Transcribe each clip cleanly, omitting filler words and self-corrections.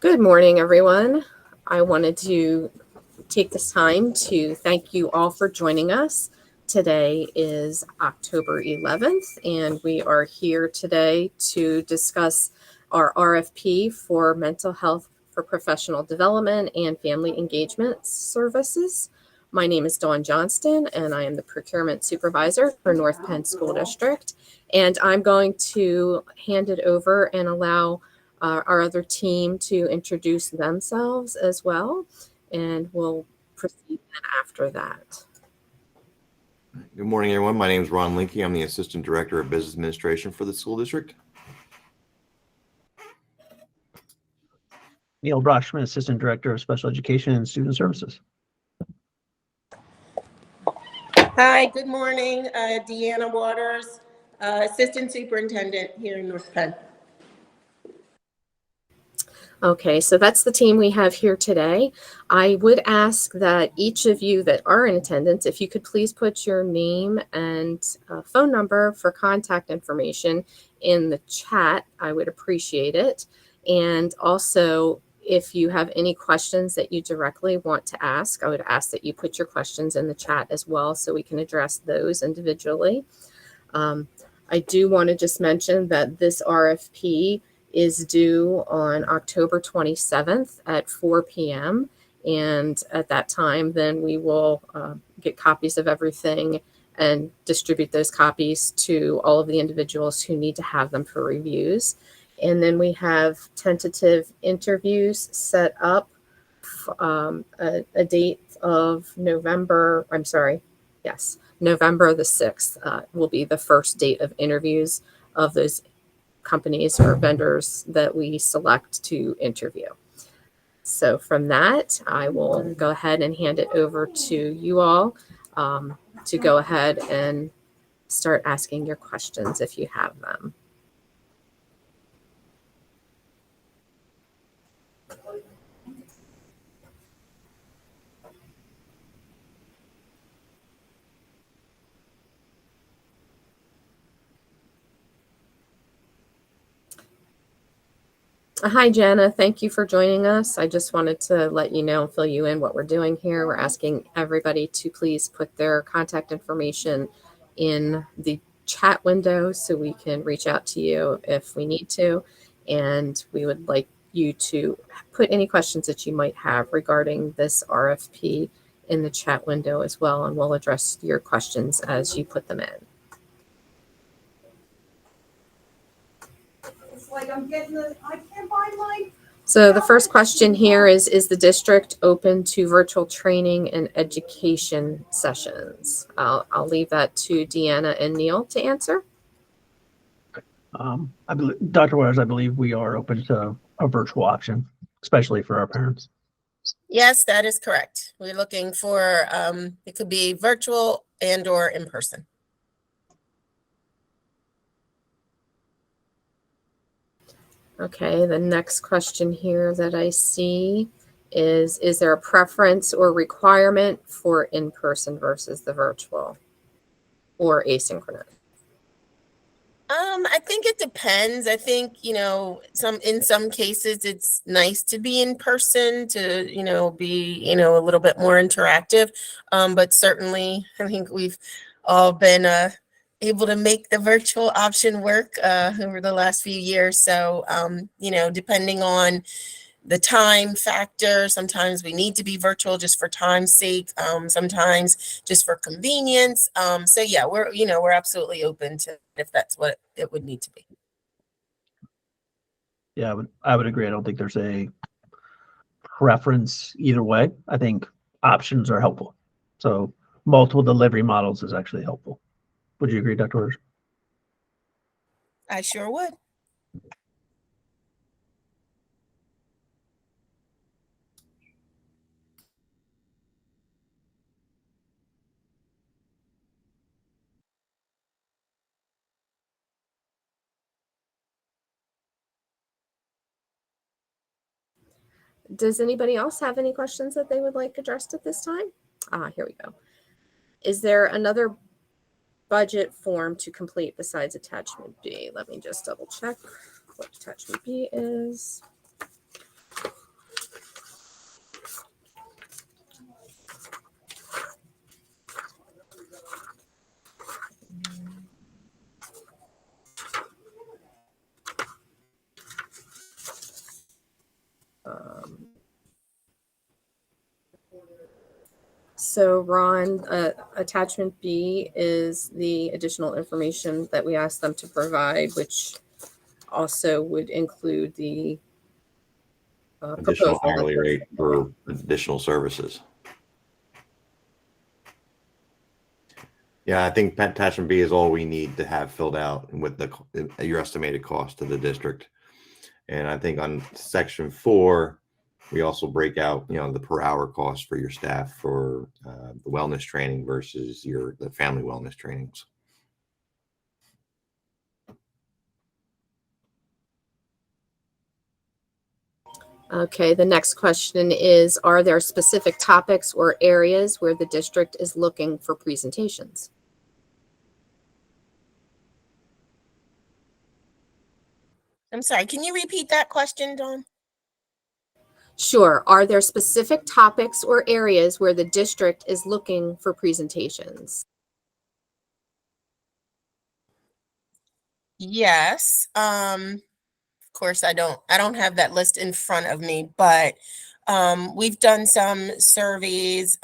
Good morning, everyone. I wanted to take this time to thank you all for joining us. Today is October 11th, and we are here today to discuss our RFP for mental health for professional development and family engagement services. My name is Dawn Johnston, and I am the procurement supervisor for North Penn School District. And I'm going to hand it over and allow our other team to introduce themselves as well, and we'll proceed after that. Good morning, everyone. My name is Ron Linke. I'm the Assistant Director of Business Administration for the school district. Neil Broshman, Assistant Director of Special Education and Student Services. Hi, good morning. Deanna Waters, Assistant Superintendent here in North Penn. Okay, so that's the team we have here today. I would ask that each of you that are in attendance, if you could please put your name and phone number for contact information in the chat, I would appreciate it. And also, if you have any questions that you directly want to ask, I would ask that you put your questions in the chat as well so we can address those individually. I do want to just mention that this RFP is due on October 27th at 4 p.m. And at that time, then we will get copies of everything and distribute those copies to all of the individuals who need to have them for reviews. And then we have tentative interviews set up, a date of November the 6th will be the first date of interviews of those companies or vendors that we select to interview. So from that, I will go ahead and hand it over to you all to go ahead and start asking your questions if you have them. Hi, Jana. Thank you for joining us. I just wanted to let you know and fill you in what we're doing here. We're asking everybody to please put their contact information in the chat window so we can reach out to you if we need to. And we would like you to put any questions that you might have regarding this RFP in the chat window as well, and we'll address your questions as you put them in. Like I can't find my. So the first question here is the district open to virtual training and education sessions? I'll leave that to Deanna and Neil to answer. I believe, Dr. Waters, I believe we are open to a virtual option, especially for our parents. Yes, that is correct. We're looking for, it could be virtual and or in person. Okay, the next question here that I see is there a preference or requirement for in-person versus the virtual or asynchronous? I think it depends. I think, in some cases it's nice to be in person to, be, a little bit more interactive. But certainly I think we've all been able to make the virtual option work over the last few years. So, depending on the time factor, sometimes we need to be virtual just for time's sake, sometimes just for convenience. So yeah, we're absolutely open to if that's what it would need to be. Yeah, I would agree. I don't think there's a preference either way. I think options are helpful. So multiple delivery models is actually helpful. Would you agree, Dr. Waters? I sure would. Does anybody else have any questions that they would like addressed at this time? Here we go. Is there another budget form to complete besides attachment B? Let me just double check what attachment B is. So Ron, attachment B is the additional information that we asked them to provide, which also would include the Additional proposal. hourly rate for additional services. Yeah, I think attachment B is all we need to have filled out with your estimated cost to the district. And I think on section 4, we also break out, the per hour cost for your staff for the wellness training versus the family wellness trainings. Okay, the next question is, are there specific topics or areas where the district is looking for presentations? I'm sorry, can you repeat that question, Dawn? Sure. Are there specific topics or areas where the district is looking for presentations? Yes. Of course, I don't have that list in front of me, but we've done some surveys,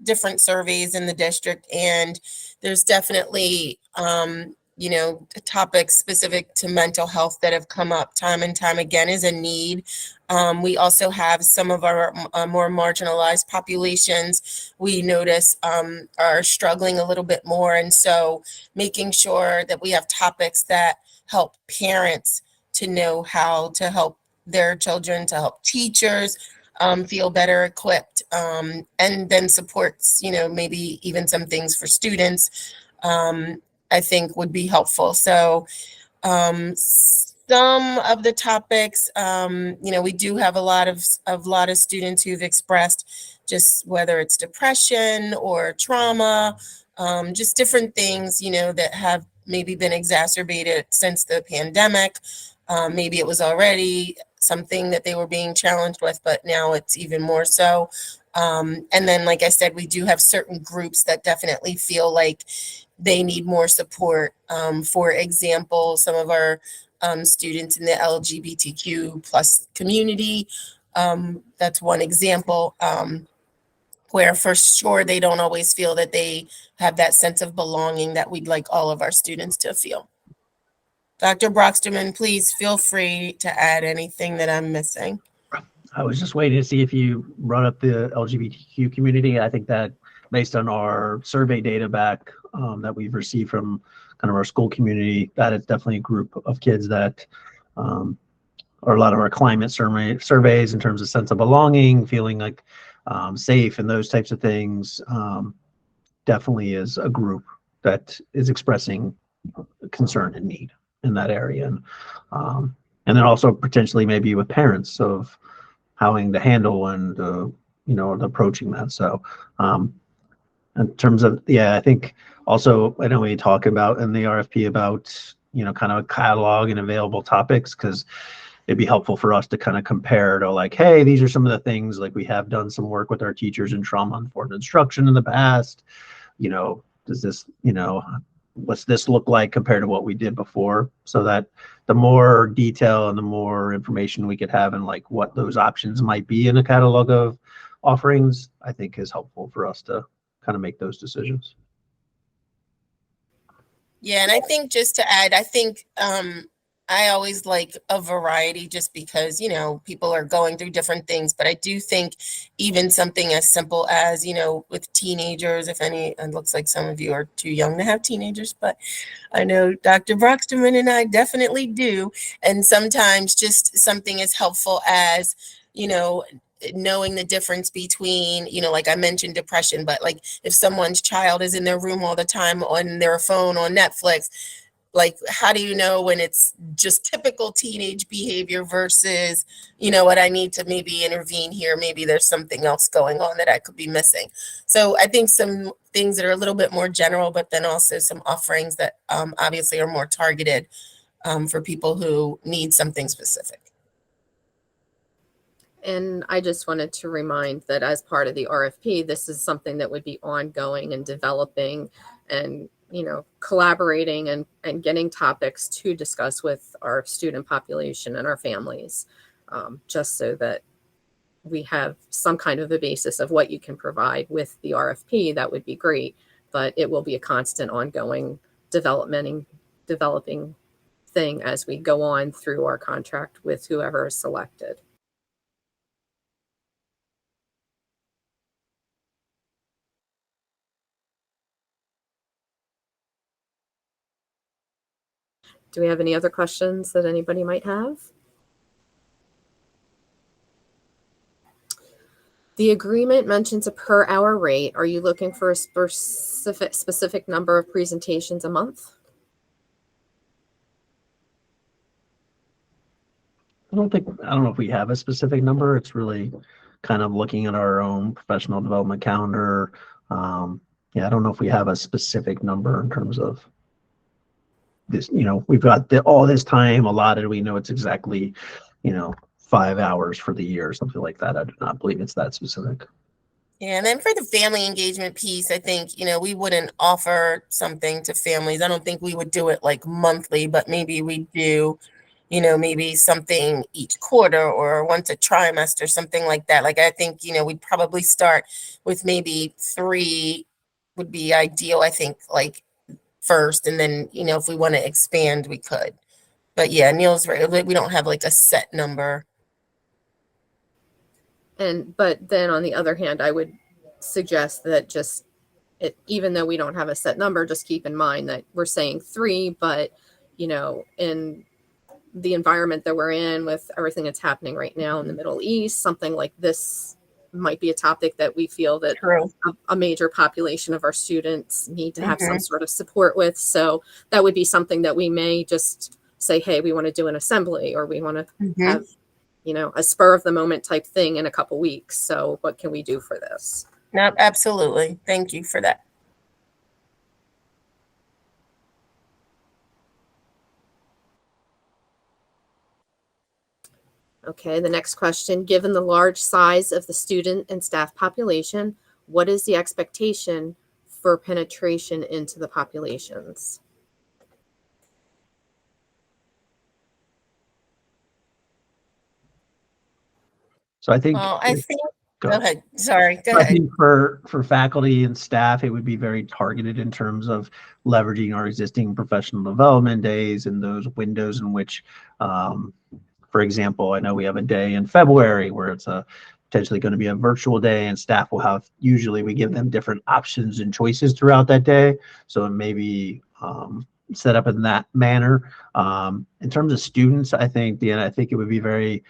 different surveys in the district, and there's definitely topics specific to mental health that have come up time and time again as a need. We also have some of our more marginalized populations we notice are struggling a little bit more, and so making sure that we have topics that help parents to know how to help their children, to help teachers feel better equipped, and then supports, maybe even some things for students, I think would be helpful. So some of the topics, we do have a lot of students who've expressed just whether it's depression or trauma, just different things, that have maybe been exacerbated since the pandemic. Maybe it was already something that they were being challenged with, but now it's even more so. And then, like I said, we do have certain groups that definitely feel like they need more support. For example, some of our students in the LGBTQ plus community, that's one example, where for sure they don't always feel that they have that sense of belonging that we'd like all of our students to feel. Dr. Broxterman, please feel free to add anything that I'm missing. I was just waiting to see if you brought up the LGBTQ community. I think that based on our survey data back that we've received from kind of our school community, that is definitely a group of kids that or a lot of our climate surveys in terms of sense of belonging, feeling like safe and those types of things, definitely is a group that is expressing concern and need in that area. And then also potentially maybe with parents of having to handle and, approaching that. So in terms of, I think also, I know we talk about in the RFP about, kind of a catalog and available topics, because it'd be helpful for us to kind of compare to like, hey, these are some of the things, like we have done some work with our teachers in trauma-informed instruction in the past. Does this, what's this look like compared to what we did before? So that the more detail and the more information we could have and like what those options might be in a catalog of offerings, I think is helpful for us to kind of make those decisions. Yeah, and I think just to add, I think I always like a variety just because, people are going through different things. But I do think even something as simple as, with teenagers, it looks like some of you are too young to have teenagers, but I know Dr. Broxterman and I definitely do. And sometimes just something as helpful as, knowing the difference between, like I mentioned depression, but like if someone's child is in their room all the time on their phone, on Netflix, like how do you know when it's just typical teenage behavior versus, what I need to maybe intervene here? Maybe there's something else going on that I could be missing. So I think some things that are a little bit more general, but then also some offerings that obviously are more targeted for people who need something specific. And I just wanted to remind that as part of the RFP, this is something that would be ongoing and developing and, collaborating and getting topics to discuss with our student population and our families, just so that we have some kind of a basis of what you can provide with the RFP, that would be great. But it will be a constant ongoing developing thing as we go on through our contract with whoever is selected. Do we have any other questions that anybody might have? The agreement mentions a per hour rate. Are you looking for a specific number of presentations a month? I don't know if we have a specific number. It's really kind of looking at our own professional development calendar. Yeah, I don't know if we have a specific number in terms of this, we've got all this time allotted. We know it's exactly, 5 hours for the year, something like that. I do not believe it's that specific. Yeah, and then for the family engagement piece, I think, we wouldn't offer something to families. I don't think we would do it like monthly, but maybe we do, maybe something each quarter or once a trimester, something like that. Like, I think, we'd probably start with maybe 3 would be ideal, I think, like first. And then, if we want to expand, we could. But yeah, Neil's right. We don't have like a set number. But then on the other hand, I would suggest that even though we don't have a set number, just keep in mind that we're saying 3, but in the environment that we're in with everything that's happening right now in the Middle East, something like this might be a topic that we feel that a major population of our students need to have some sort of support with. So that would be something that we may just say, hey, we want to do an assembly, or we want to have a spur of the moment type thing in a couple weeks. So what can we do for this? No, absolutely. Thank you for that. Okay, the next question, given the large size of the student and staff population, what is the expectation for penetration into the populations? So I think, Well, I think, go ahead. Sorry, go I ahead. think for faculty and staff, it would be very targeted in terms of leveraging our existing professional development days and those windows in which, for example, I know we have a day in February where it's potentially going to be a virtual day, and staff will have, usually we give them different options and choices throughout that day. So it may be set up in that manner. In terms of students, I think it would be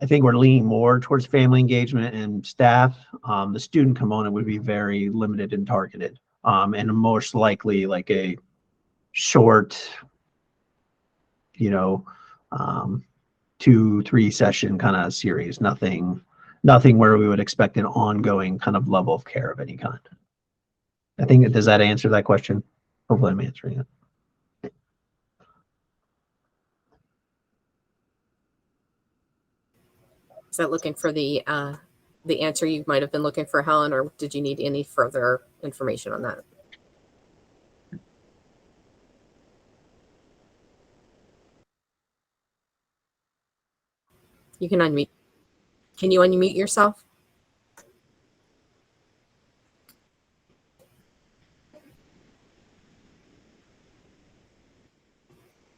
I think we're leaning more towards family engagement and staff. The student component would be very limited and targeted, and most likely like a short, 2-3 session kind of series. Nothing where we would expect an ongoing kind of level of care of any kind. I think, does that answer that question? Hopefully I'm answering it. Is that looking for the answer you might have been looking for, Helen, or did you need any further information on that? You can unmute. Can you unmute yourself?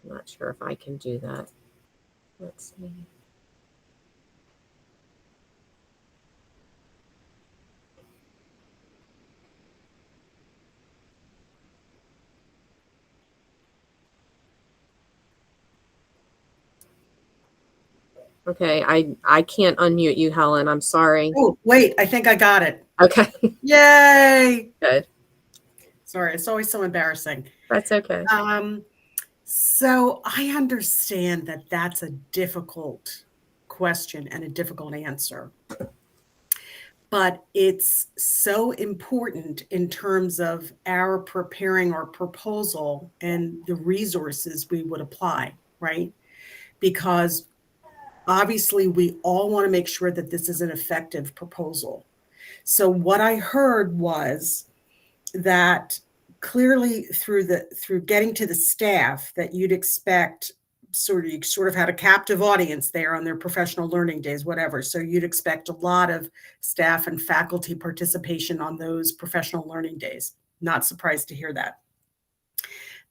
I'm not sure if I can do that. Let's see. Okay, I can't unmute you, Helen. I'm sorry. Oh, wait, I think I got it. Okay. Yay. Good. Sorry, it's always so embarrassing. That's okay. So I understand that that's a difficult question and a difficult answer. But it's so important in terms of our preparing our proposal and the resources we would apply, right? Because obviously we all want to make sure that this is an effective proposal. So what I heard was that clearly through getting to the staff that you'd expect you sort of had a captive audience there on their professional learning days, whatever. So you'd expect a lot of staff and faculty participation on those professional learning days. Not surprised to hear that.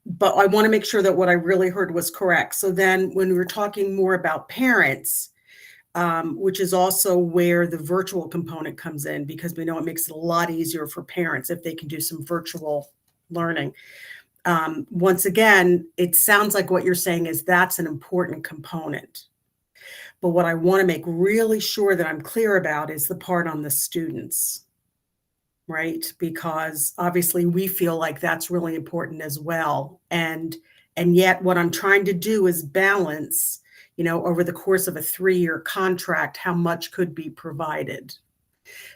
But I want to make sure that what I really heard was correct. So then when we were talking more about parents, which is also where the virtual component comes in, because we know it makes it a lot easier for parents if they can do some virtual learning. Once again, it sounds like what you're saying is that's an important component. But what I want to make really sure that I'm clear about is the part on the students, right? Because obviously we feel like that's really important as well. And yet what I'm trying to do is balance, over the course of a 3-year contract, how much could be provided.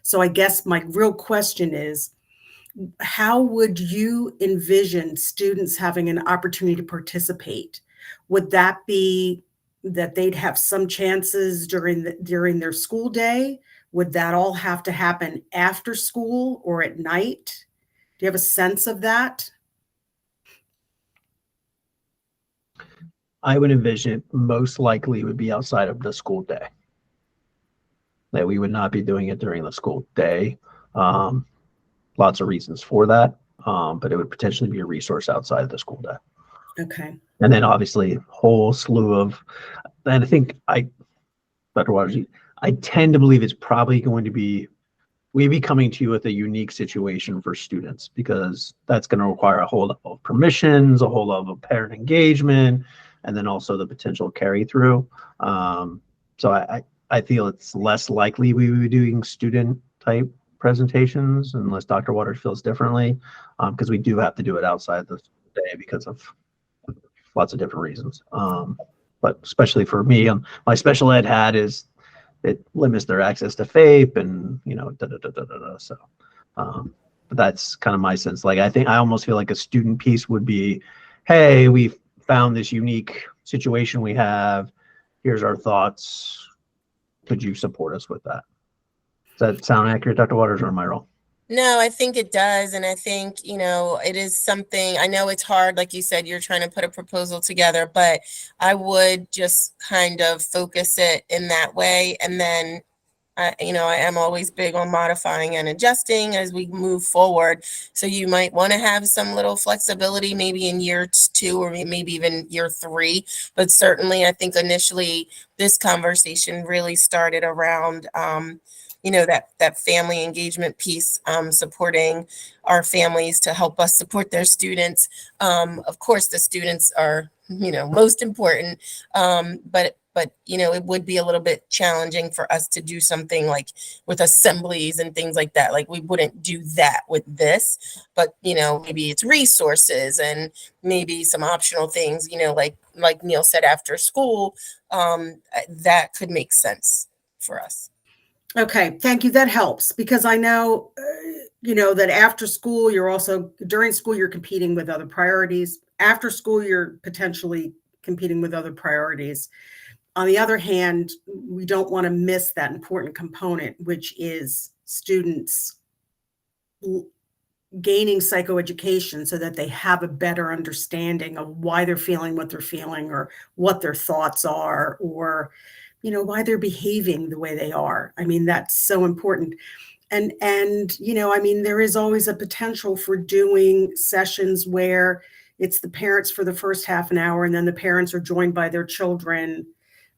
So I guess my real question is, how would you envision students having an opportunity to participate? Would that be that they'd have some chances during their school day? Would that all have to happen after school or at night? Do you have a sense of that? I would envision it most likely would be outside of the school day. That we would not be doing it during the school day. Lots of reasons for that, but it would potentially be a resource outside of the school day. Okay. And then obviously a whole slew of, and I think Dr. Waters, I tend to believe it's probably going to be, we'd be coming to you with a unique situation for students, because that's going to require a whole lot of permissions, a whole lot of parent engagement, and then also the potential carry through. So I feel it's less likely we would be doing student type presentations unless Dr. Waters feels differently, because we do have to do it outside the day because of lots of different reasons. But especially for me, my special ed hat is it limits their access to FAPE and So but that's kind of my sense. Like I almost feel like a student piece would be, hey, we found this unique situation we have. Here's our thoughts. Could you support us with that? Does that sound accurate, Dr. Waters, or am I wrong? No, I think it does. And I think, it is something, I know it's hard. Like you said, you're trying to put a proposal together, but I would just kind of focus it in that way. And then, I am always big on modifying and adjusting as we move forward. So you might want to have some little flexibility, maybe in year 2 or maybe even year 3. But certainly, I think initially this conversation really started around, that family engagement piece, supporting our families to help us support their students. Of course, the students are, most important, but it would be a little bit challenging for us to do something like with assemblies and things like that. Like we wouldn't do that with this, but maybe it's resources and maybe some optional things, like Neil said, after school, that could make sense for us. Okay, thank you. That helps, because I know, that after school, during school, you're competing with other priorities. After school, you're potentially competing with other priorities. On the other hand, we don't want to miss that important component, which is students gaining psychoeducation so that they have a better understanding of why they're feeling what they're feeling, or what their thoughts are, or why they're behaving the way they are. I mean, that's so important. And there is always a potential for doing sessions where it's the parents for the first half an hour, and then the parents are joined by their children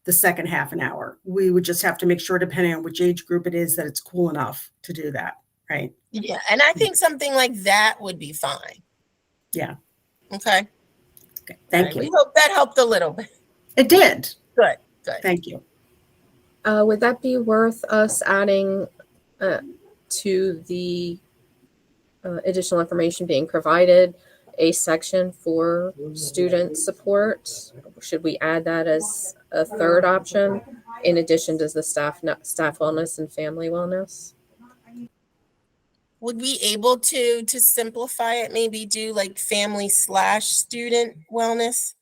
the second half an hour. We would just have to make sure, depending on which age group it is, that it's cool enough to do that, right? Yeah, and I think something like that would be fine. Yeah. Okay. Thank you. We hope that helped a little bit. It did. Good. Thank you. Would that be worth us adding to the additional information being provided a section for student support? Should we add that as a third option in addition to the staff wellness and family wellness? Would we able to simplify it, maybe do like family/student wellness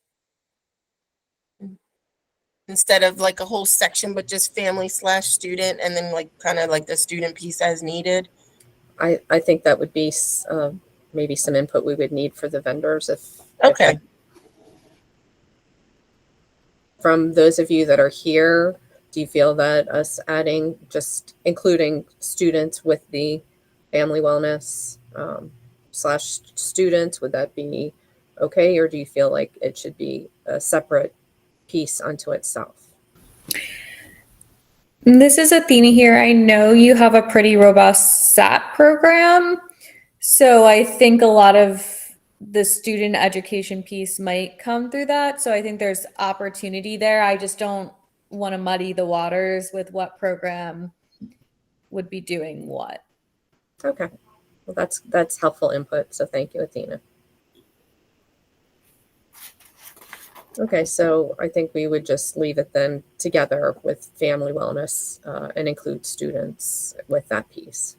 instead of like a whole section, but just family/student, and then like kind of like the student piece as needed? I think that would be maybe some input we would need for the vendors if Okay. from those of you that are here, do you feel that us adding, just including students with the family wellness slash students, would that be okay? Or do you feel like it should be a separate piece unto itself? This is Athena here. I know you have a pretty robust SAT program. So I think a lot of the student education piece might come through that. So I think there's opportunity there. I just don't want to muddy the waters with what program would be doing what. Okay. Well, that's helpful input. So thank you, Athena. Okay, so I think we would just leave it then together with family wellness and include students with that piece.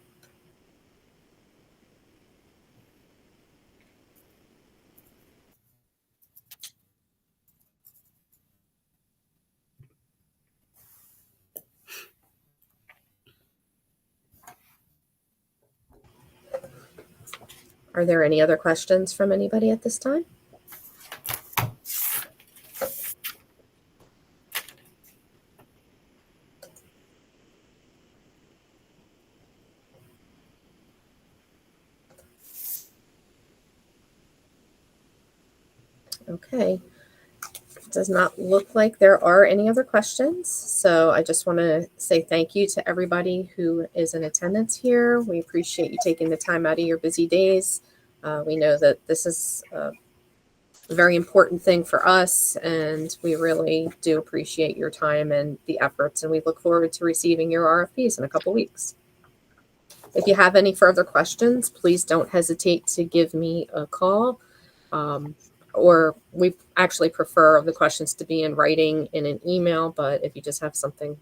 Are there any other questions from anybody at this time? Okay. It does not look like there are any other questions. So I just want to say thank you to everybody who is in attendance here. We appreciate you taking the time out of your busy days. We know that this is a very important thing for us, and we really do appreciate your time and the efforts, and we look forward to receiving your RFPs in a couple weeks. If you have any further questions, please don't hesitate to give me a call. Or we actually prefer the questions to be in writing in an email, but if you just have something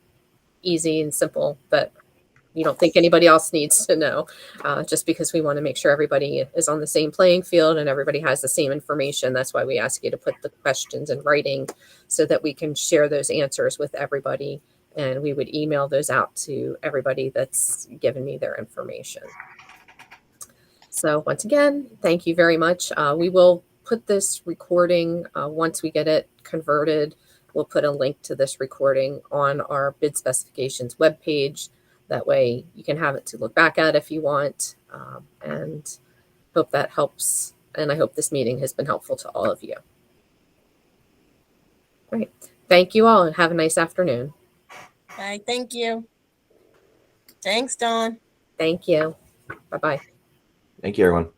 easy and simple that you don't think anybody else needs to know, just because we want to make sure everybody is on the same playing field and everybody has the same information. That's why we ask you to put the questions in writing so that we can share those answers with everybody, and we would email those out to everybody that's given me their information. So once again, thank you very much. We will put this recording, once we get it converted, we'll put a link to this recording on our bid specifications webpage. That way you can have it to look back at if you want, and hope that helps. And I hope this meeting has been helpful to all of you. All right. Thank you all and have a nice afternoon. Bye. Thank you. Thanks, Dawn. Thank you. Bye-bye. Thank you, everyone.